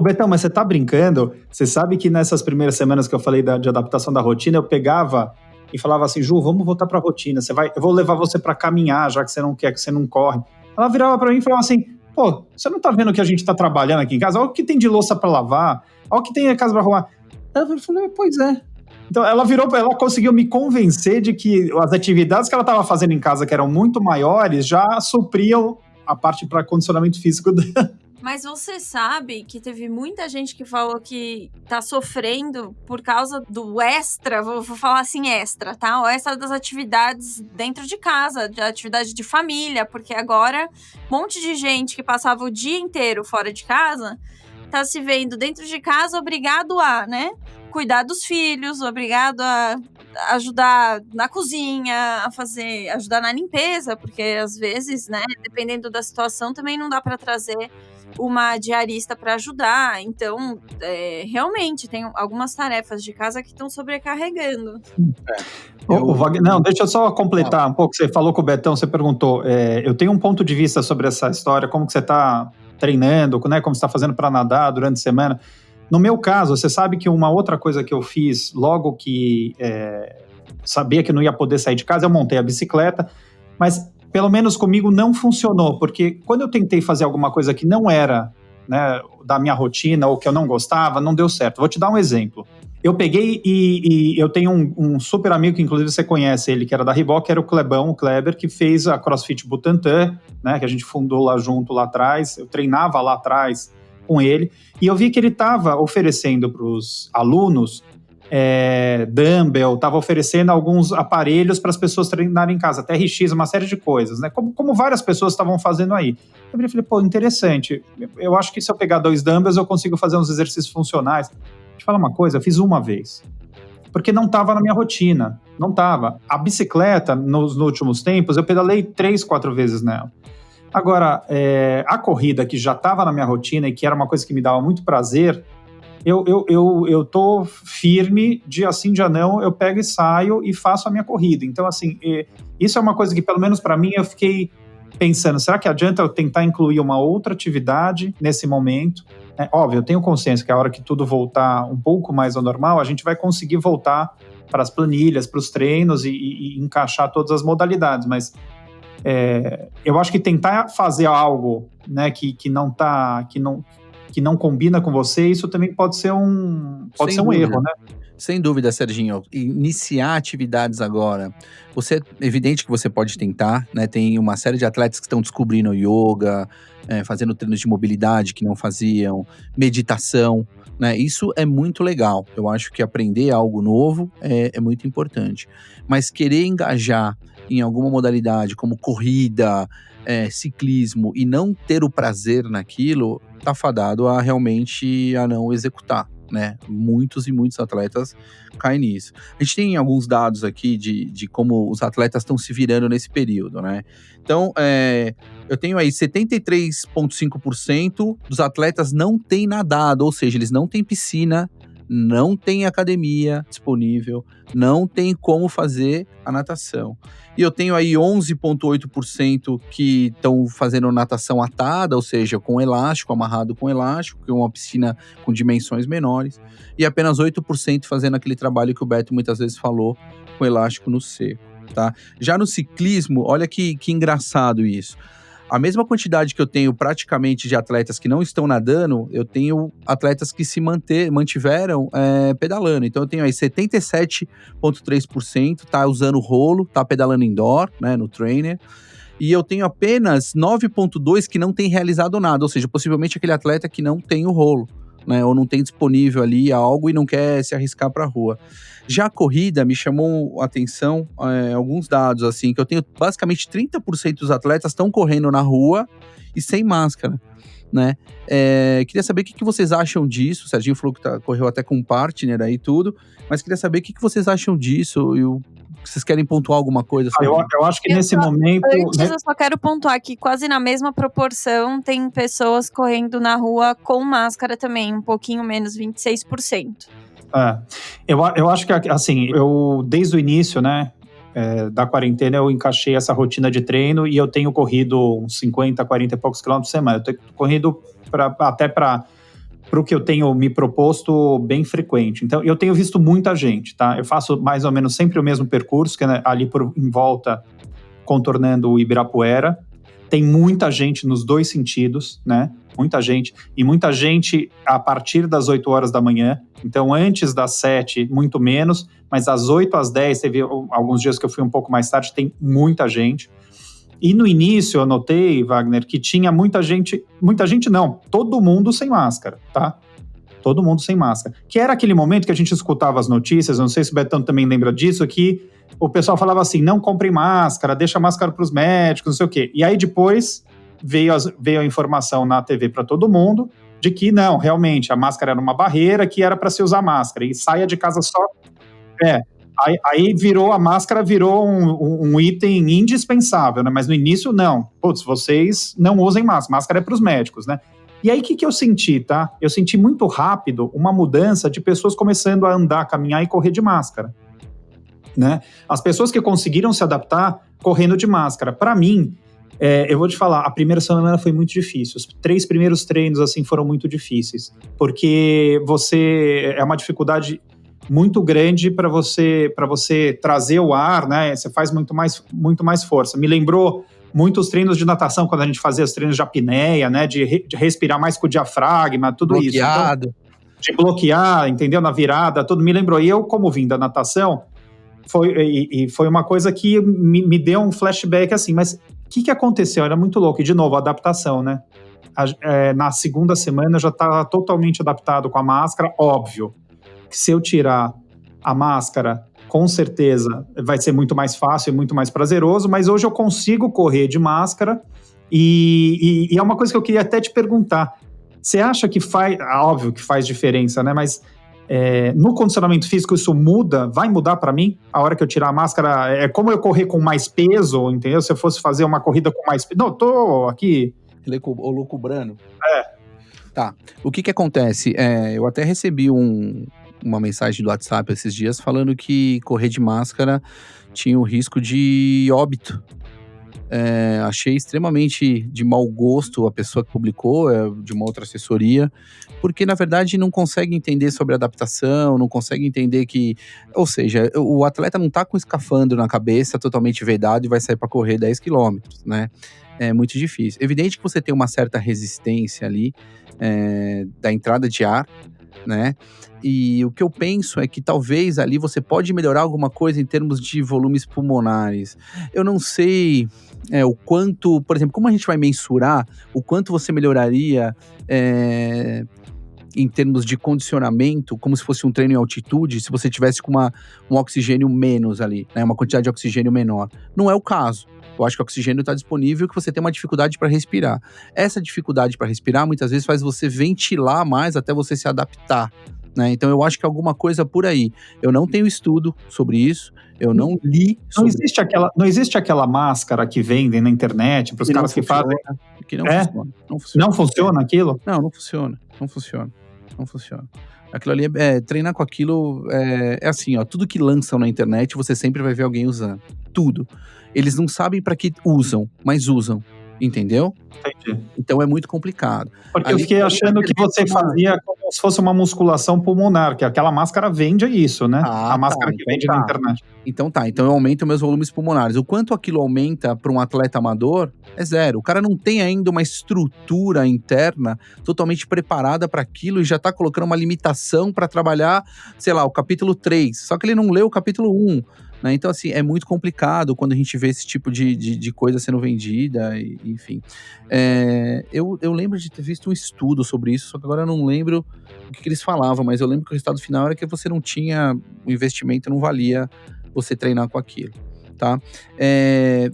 Betão, mas você tá brincando? Você sabe que nessas primeiras semanas que eu falei de adaptação da rotina, eu pegava e falava assim, Ju, vamos voltar pra rotina, eu vou levar você pra caminhar, já que você não quer, que você não corre. Ela virava pra mim e falava assim, pô, você não tá vendo que a gente tá trabalhando aqui em casa? Olha o que tem de louça pra lavar, olha o que tem em casa pra arrumar. Eu falei, pois é. Então ela conseguiu me convencer de que as atividades que ela estava fazendo em casa, que eram muito maiores, já supriam a parte para condicionamento físico dela. Mas você sabe que teve muita gente que falou que tá sofrendo por causa do extra, vou falar assim extra, tá? O extra das atividades dentro de casa, de atividade de família, porque agora um monte de gente que passava o dia inteiro fora de casa tá se vendo dentro de casa obrigado a, né, cuidar dos filhos, obrigado a ajudar na cozinha, ajudar na limpeza, porque às vezes, né, dependendo da situação, também não dá para trazer uma diarista para ajudar. Então, realmente, tem algumas tarefas de casa que estão sobrecarregando. Não, deixa eu só completar um pouco. Você falou com o Betão, você perguntou. Eu tenho um ponto de vista sobre essa história, como que você está treinando, né, como você está fazendo para nadar durante a semana. No meu caso, você sabe que uma outra coisa que eu fiz logo que sabia que não ia poder sair de casa, eu montei a bicicleta, mas pelo menos comigo não funcionou, porque quando eu tentei fazer alguma coisa que não era, né, da minha rotina ou que eu não gostava, não deu certo. Vou te dar um exemplo. Eu peguei e eu tenho um super amigo, que inclusive você conhece ele, que era da Reebok, que era o Clebão, o Kleber, que fez a CrossFit Butantã, né, que a gente fundou lá junto, lá atrás. Eu treinava lá atrás com ele, e eu vi que ele estava oferecendo para os alunos dumbbell, estava oferecendo alguns aparelhos para as pessoas treinarem em casa, TRX, uma série de coisas, né? Como várias pessoas estavam fazendo aí. Eu falei, pô, interessante, eu acho que se eu pegar 2 dumbbells eu consigo fazer uns exercícios funcionais. Deixa eu falar uma coisa, eu fiz uma vez, porque não estava na minha rotina, não estava. A bicicleta, nos últimos tempos, eu pedalei 3, 4 vezes nela. Agora, a corrida que já estava na minha rotina e que era uma coisa que me dava muito prazer, eu tô firme, dia sim, dia não, eu pego e saio e faço a minha corrida. Então, assim, isso é uma coisa que, pelo menos para mim, eu fiquei pensando, será que adianta eu tentar incluir uma outra atividade nesse momento? Óbvio, eu tenho consciência que a hora que tudo voltar um pouco mais ao normal, a gente vai conseguir voltar para as planilhas, para os treinos e encaixar todas as modalidades, mas eu acho que tentar fazer algo, né, que não combina com você, isso também pode ser um erro, né? Sem dúvida, Serginho. Iniciar atividades agora. É evidente que você pode tentar, né? Tem uma série de atletas que estão descobrindo yoga, fazendo treinos de mobilidade que não faziam, meditação, né? Isso é muito legal. Eu acho que aprender algo novo é muito importante. Mas querer engajar em alguma modalidade, como corrida, ciclismo, e não ter o prazer naquilo, tá fadado a realmente não executar, né? Muitos e muitos atletas caem nisso. A gente tem alguns dados aqui de como os atletas estão se virando nesse período, né? Então, eu tenho aí 73,5% dos atletas não têm nadado, ou seja, eles não têm piscina, não tem academia disponível, não tem como fazer a natação. E eu tenho aí 11,8% que estão fazendo natação atada, ou seja, com elástico, amarrado com elástico, que é uma piscina com dimensões menores, e apenas 8% fazendo aquele trabalho que o Beto muitas vezes falou, com elástico no seco, tá? Já no ciclismo, olha que engraçado isso. A mesma quantidade que eu tenho praticamente de atletas que não estão nadando, eu tenho atletas que se mantiveram pedalando. Então eu tenho aí 77,3% tá usando rolo, tá pedalando indoor, né, no trainer. E eu tenho apenas 9,2% que não tem realizado nada, ou seja, possivelmente aquele atleta que não tem o rolo, né, ou não tem disponível ali algo e não quer se arriscar para a rua. Já a corrida me chamou a atenção alguns dados, assim, que eu tenho basicamente 30% dos atletas estão correndo na rua e sem máscara, né? Queria saber o que vocês acham disso. O Serginho falou que correu até com um partner aí e tudo, mas queria saber o que vocês acham disso e vocês querem pontuar alguma coisa sobre isso? Eu acho que nesse momento... Antes, eu só quero pontuar que quase na mesma proporção tem pessoas correndo na rua com máscara também, um pouquinho menos, 26%. Eu acho que, assim, eu desde o início, né, da quarentena, eu encaixei essa rotina de treino e eu tenho corrido uns 50, 40 e poucos quilômetros por semana. Eu tenho corrido até para o que eu tenho me proposto bem frequente. Então, eu tenho visto muita gente, tá? Eu faço mais ou menos sempre o mesmo percurso, que é ali em volta, contornando o Ibirapuera. Tem muita gente nos dois sentidos, né? Muita gente a partir das 8 horas da manhã. Então, antes das 7, muito menos, mas das 8 às 10, teve alguns dias que eu fui um pouco mais tarde, tem muita gente. E no início eu notei, Wagner, que tinha muita gente não, todo mundo sem máscara, tá? Todo mundo sem máscara. Que era aquele momento que a gente escutava as notícias, não sei se o Betão também lembra disso, que o pessoal falava assim, não compre máscara, deixa a máscara para os médicos, não sei o quê. E aí depois veio a informação na TV para todo mundo de que não, realmente, a máscara era uma barreira, que era para se usar máscara. E saia de casa só... Aí a máscara virou um item indispensável, né? Mas no início, não. Putz, vocês não usem máscara. Máscara é para os médicos, né? E aí, o que eu senti, tá? Eu senti muito rápido uma mudança de pessoas começando a andar, caminhar e correr de máscara, né? As pessoas que conseguiram se adaptar correndo de máscara. Para mim, eu vou te falar, a primeira semana foi muito difícil. Os 3 primeiros treinos, assim, foram muito difíceis. Porque é uma dificuldade muito grande para você trazer o ar, né? Você faz muito mais força. Me lembrou muitos treinos de natação, quando a gente fazia os treinos de apneia, né? De respirar mais com o diafragma, tudo bloqueado. Isso. Então, de bloquear, entendeu? Na virada, tudo me lembrou. E eu, como vim da natação, foi uma coisa que me deu um flashback assim. Mas o que aconteceu? Era muito louco. E, de novo, a adaptação, né? Na segunda semana eu já estava totalmente adaptado com a máscara, óbvio. Se eu tirar a máscara, com certeza, vai ser muito mais fácil e muito mais prazeroso, mas hoje eu consigo correr de máscara e é uma coisa que eu queria até te perguntar. Você acha que faz... Óbvio que faz diferença, né? Mas no condicionamento físico isso muda? Vai mudar para mim? A hora que eu tirar a máscara, é como eu correr com mais peso, entendeu? Se eu fosse fazer uma corrida com mais peso... Não, tô aqui... O lucubrano. Tá. O que acontece? Eu até recebi uma mensagem do WhatsApp esses dias falando que correr de máscara tinha o risco de óbito. Achei extremamente de mau gosto a pessoa que publicou, de uma outra assessoria, porque na verdade não consegue entender sobre adaptação, não consegue entender que, ou seja, o atleta não tá com escafandro na cabeça totalmente vedado e vai sair para correr 10 quilômetros, né? É muito difícil. Evidente que você tem uma certa resistência ali da entrada de ar, né? E o que eu penso é que talvez ali você pode melhorar alguma coisa em termos de volumes pulmonares. Eu não sei o quanto, por exemplo, como a gente vai mensurar o quanto você melhoraria em termos de condicionamento, como se fosse um treino em altitude, se você tivesse com um oxigênio menos ali, né? Uma quantidade de oxigênio menor. Não é o caso. Eu acho que o oxigênio está disponível e que você tem uma dificuldade para respirar. Essa dificuldade para respirar muitas vezes faz você ventilar mais até você se adaptar, né? Então eu acho que é alguma coisa por aí. Eu não tenho estudo sobre isso, eu não li sobre isso. Não existe aquela máscara que vendem na internet para os caras que fazem... Que não funciona. Não funciona aquilo? Não funciona. Não funciona. Aquilo ali treinar com aquilo é assim, ó, tudo que lançam na internet você sempre vai ver alguém usando. Tudo. Eles não sabem para que usam, mas usam. Entendeu? Entendi. Então é muito complicado. Porque eu fiquei achando que você fazia como se fosse uma musculação pulmonar, que aquela máscara vende isso, né? A máscara que vende na internet. Então eu aumento meus volumes pulmonares. O quanto aquilo aumenta para um atleta amador é zero. O cara não tem ainda uma estrutura interna totalmente preparada para aquilo e já tá colocando uma limitação para trabalhar, sei lá, o capítulo 3. Só que ele não leu o capítulo 1. Né? Então, assim, é muito complicado quando a gente vê esse tipo de coisa sendo vendida, enfim. Eu lembro de ter visto um estudo sobre isso, só que agora eu não lembro o que eles falavam, mas eu lembro que o resultado final era que você não tinha, o investimento não valia você treinar com aquilo. Tá?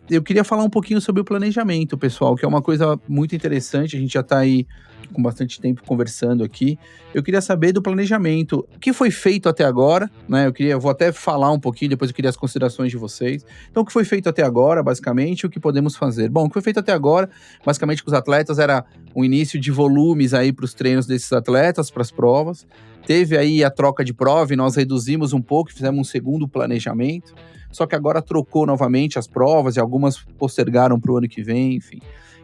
Eu queria falar um pouquinho sobre o planejamento, pessoal, que é uma coisa muito interessante, a gente já está aí com bastante tempo conversando aqui. Eu queria saber do planejamento, o que foi feito até agora, né? Eu vou até falar um pouquinho, depois eu queria as considerações de vocês. Então, o que foi feito até agora, basicamente, e o que podemos fazer? Bom, o que foi feito até agora, basicamente com os atletas, era um início de volumes aí para os treinos desses atletas, para as provas. Teve aí a troca de prova e nós reduzimos um pouco, fizemos um segundo planejamento, só que agora trocou novamente as provas e algumas postergaram para o ano que vem, enfim.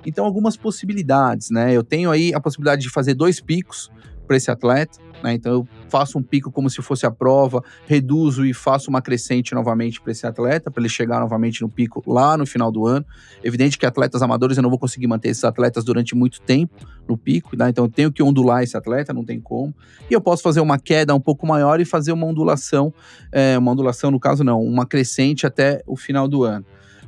Então, algumas possibilidades, né? Eu tenho aí a possibilidade de fazer 2 picos para esse atleta, né? Então, eu faço um pico como se fosse a prova, reduzo e faço uma crescente novamente para esse atleta, para ele chegar novamente no pico lá no final do ano. Evidente que atletas amadores eu não vou conseguir manter esses atletas durante muito tempo no pico, né? Então, eu tenho que ondular esse atleta, não tem como. E eu posso fazer uma queda um pouco maior e fazer uma ondulação no caso não, uma crescente até o final do ano.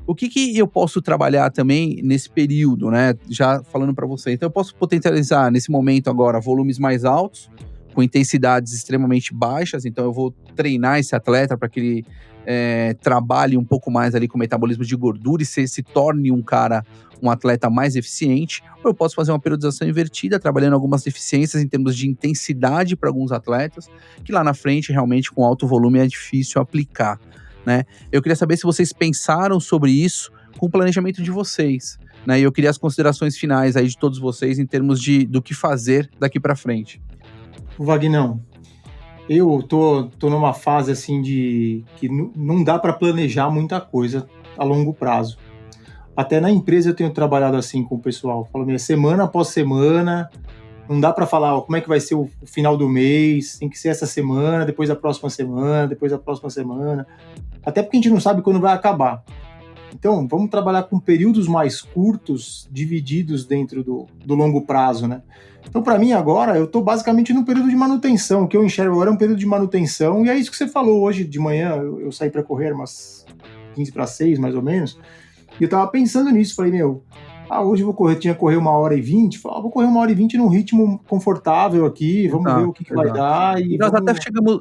O que eu posso trabalhar também nesse período, né? Já falando para você. Então, eu posso potencializar nesse momento agora volumes mais altos, com intensidades extremamente baixas. Então, eu vou treinar esse atleta para que ele trabalhe um pouco mais ali com o metabolismo de gordura e se torne um atleta mais eficiente. Ou eu posso fazer uma periodização invertida, trabalhando algumas deficiências em termos de intensidade para alguns atletas, que lá na frente, realmente, com alto volume, é difícil aplicar. Né? Eu queria saber se vocês pensaram sobre isso com o planejamento de vocês, né? E eu queria as considerações finais aí de todos vocês em termos do que fazer daqui para frente. Vagnão, eu tô numa fase assim de que não dá para planejar muita coisa a longo prazo. Até na empresa eu tenho trabalhado assim com o pessoal, falo, semana após semana. Não dá para falar como é que vai ser o final do mês, tem que ser essa semana, depois a próxima semana, depois a próxima semana. Até porque a gente não sabe quando vai acabar. Então, vamos trabalhar com períodos mais curtos, divididos dentro do longo prazo, né? Então, para mim, agora, eu estou basicamente num período de manutenção. O que eu enxergo agora é um período de manutenção, e é isso que você falou hoje de manhã. Eu saí para correr umas 15 para 6, mais ou menos, e eu estava pensando nisso. Falei, Hoje eu vou correr, tinha que correr 1h20, vou correr 1h20 num ritmo confortável aqui, vamos ver o que vai dar. E nós até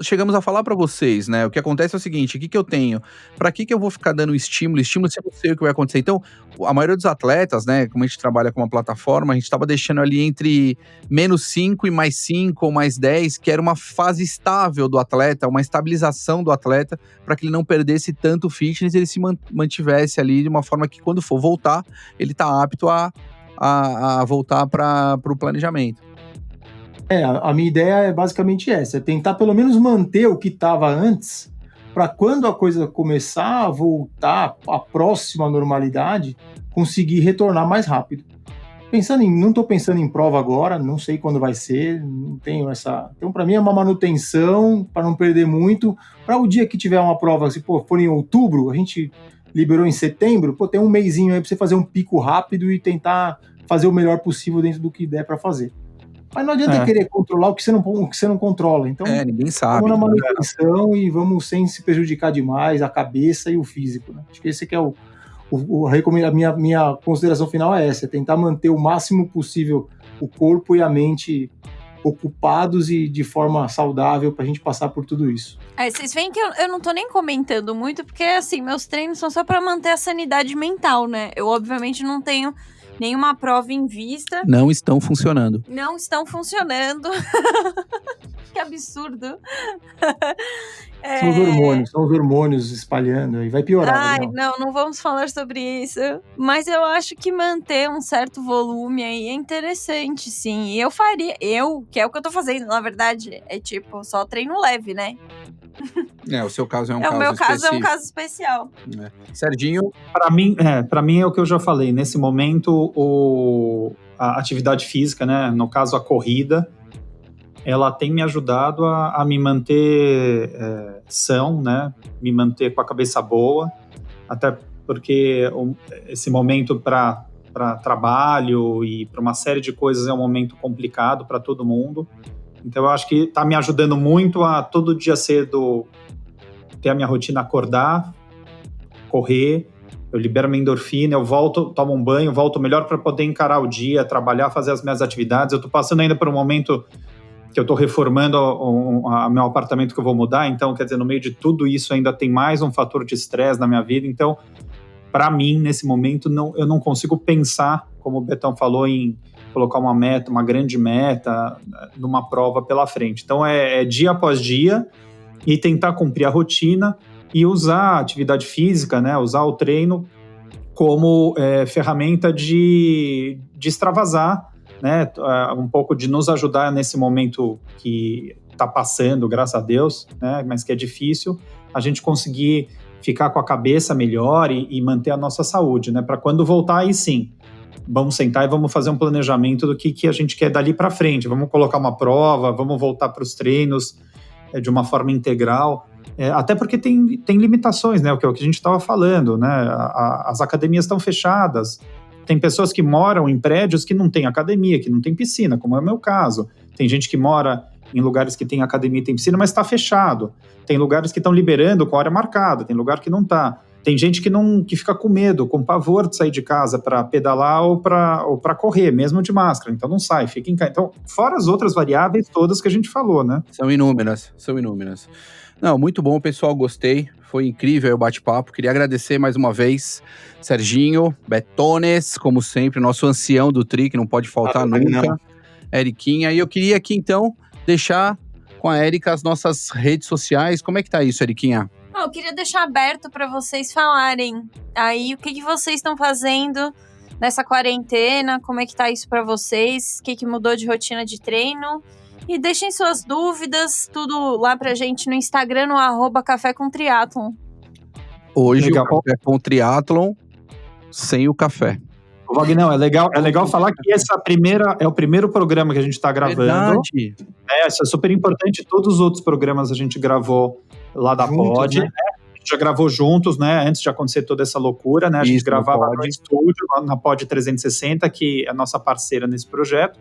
chegamos a falar pra vocês, né? O que acontece é o seguinte, o que eu tenho? Pra que eu vou ficar dando estímulo se eu não sei o que vai acontecer? Então, a maioria dos atletas, né, como a gente trabalha com uma plataforma, a gente tava deixando ali entre -5 e +5 ou +10, que era uma fase estável do atleta, uma estabilização do atleta, para que ele não perdesse tanto o fitness, ele se mantivesse ali de uma forma que quando for voltar, ele tá apto a voltar para o planejamento. A minha ideia é basicamente essa, é tentar pelo menos manter o que estava antes, para quando a coisa começar a voltar à próxima normalidade, conseguir retornar mais rápido. Não estou pensando em prova agora, não sei quando vai ser, não tenho essa... Então, para mim é uma manutenção, para não perder muito, para o dia que tiver uma prova, se for em outubro, a gente liberou em setembro, tem um mesinho aí para você fazer um pico rápido e tentar fazer o melhor possível dentro do que der para fazer. Mas não adianta querer controlar o que você não controla. Então, ninguém sabe. Vamos na manutenção e vamos sem se prejudicar demais a cabeça e o físico. Né? Acho que esse que é a minha consideração final é essa, é tentar manter o máximo possível o corpo e a mente ocupados e de forma saudável pra gente passar por tudo isso. Vocês veem que eu não tô nem comentando muito, porque assim, meus treinos são só pra manter a sanidade mental, né? Eu obviamente não tenho nenhuma prova em vista. Não estão funcionando. Não estão funcionando. Que absurdo. São os hormônios espalhando e vai piorar. Não vamos falar sobre isso. Mas eu acho que manter um certo volume aí é interessante, sim. E eu faria, que é o que eu tô fazendo, na verdade, é tipo, só treino leve, né? O seu caso é um caso específico. O meu caso é um caso especial. Serginho? Pra mim é o que eu já falei. Nesse momento, a atividade física, né? No caso, a corrida, ela tem me ajudado a me manter são, né? Me manter com a cabeça boa, até porque esse momento para trabalho e para uma série de coisas é um momento complicado para todo mundo. Então eu acho que está me ajudando muito a todo dia cedo ter a minha rotina, acordar, correr, eu libero minha endorfina, eu volto, tomo um banho, volto melhor para poder encarar o dia, trabalhar, fazer as minhas atividades. Eu estou passando ainda por um momento que eu estou reformando o meu apartamento que eu vou mudar, então, quer dizer, no meio de tudo isso ainda tem mais um fator de estresse na minha vida, então, para mim, nesse momento, eu não consigo pensar, como o Betão falou, em colocar uma meta, uma grande meta, numa prova pela frente. Então, é dia após dia e tentar cumprir a rotina e usar a atividade física, né, usar o treino como ferramenta de extravasar, né, um pouco de nos ajudar nesse momento que está passando, graças a Deus, né, mas que é difícil, a gente conseguir ficar com a cabeça melhor e manter a nossa saúde, né, para quando voltar, aí sim, vamos sentar e vamos fazer um planejamento do que a gente quer dali para frente, vamos colocar uma prova, vamos voltar para os treinos de uma forma integral, até porque tem limitações, né, o que a gente estava falando, né, as academias estão fechadas. Tem pessoas que moram em prédios que não tem academia, que não tem piscina, como é o meu caso. Tem gente que mora em lugares que tem academia e tem piscina, mas está fechado. Tem lugares que estão liberando com hora marcada, tem lugar que não está. Tem gente que fica com medo, com pavor de sair de casa para pedalar ou para correr, mesmo de máscara. Então não sai, fica em casa. Então, fora as outras variáveis todas que a gente falou, né? São inúmeras. Não, muito bom, pessoal, gostei. Foi incrível o bate-papo. Queria agradecer mais uma vez, Serginho, Betones, como sempre, nosso ancião do Tri, que não pode faltar nunca. Não. Eriquinha. E eu queria aqui, então, deixar com a Érica as nossas redes sociais. Como é que tá isso, Eriquinha? Eu queria deixar aberto para vocês falarem aí o que vocês estão fazendo nessa quarentena, como é que tá isso para vocês, o que mudou de rotina de treino. E deixem suas dúvidas, tudo lá pra gente no Instagram, no @café com triatlon. Hoje legal. O Café com Triatlon sem o café. Wagner, é legal falar que é o primeiro programa que a gente está gravando. Verdade. Isso é super importante. Todos os outros programas a gente gravou lá da Pod. Né? A gente já gravou juntos, né? Antes de acontecer toda essa loucura, né? A gente gravava no estúdio, na Pod 360, que é a nossa parceira nesse projeto.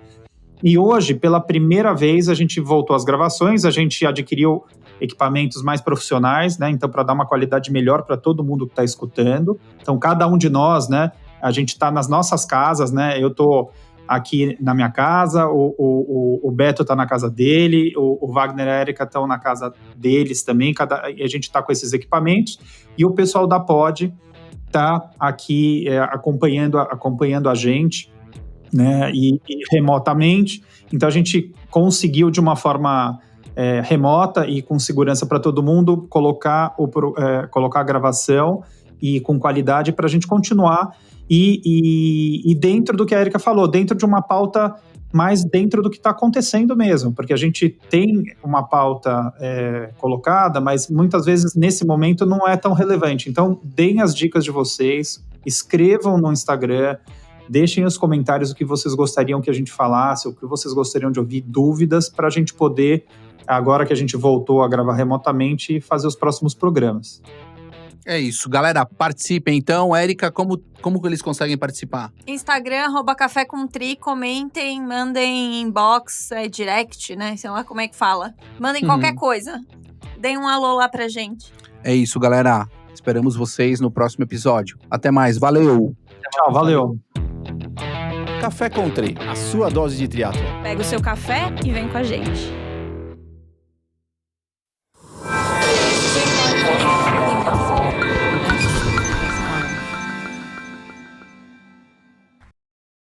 E hoje, pela primeira vez, a gente voltou às gravações, a gente adquiriu equipamentos mais profissionais, né? Então, para dar uma qualidade melhor para todo mundo que está escutando. Então, cada um de nós, né? a gente está nas nossas casas, né? Eu tô aqui na minha casa, o Beto tá na casa dele, o Wagner e a Erika estão na casa deles também, e a gente tá com esses equipamentos, e o pessoal da Pod tá aqui acompanhando a gente, né, e remotamente. Então a gente conseguiu de uma forma remota e com segurança para todo mundo colocar a gravação e com qualidade para a gente continuar e dentro do que a Erika falou, dentro de uma pauta mais dentro do que está acontecendo mesmo, porque a gente tem uma pauta colocada, mas muitas vezes nesse momento não é tão relevante. Então, deem as dicas de vocês, escrevam no Instagram, deixem os comentários o que vocês gostariam que a gente falasse, o que vocês gostariam de ouvir, dúvidas, para a gente poder, agora que a gente voltou a gravar remotamente, fazer os próximos programas. É isso, galera, participem então. Érica, como que eles conseguem participar? Instagram, @café com tri, comentem, mandem inbox, direct, né, sei lá como é que fala. Mandem qualquer coisa, deem um alô lá pra gente. É isso, galera, esperamos vocês no próximo episódio. Até mais, valeu! Tchau, valeu! Café com Tri, a sua dose de triatlon. Pega o seu café e vem com a gente.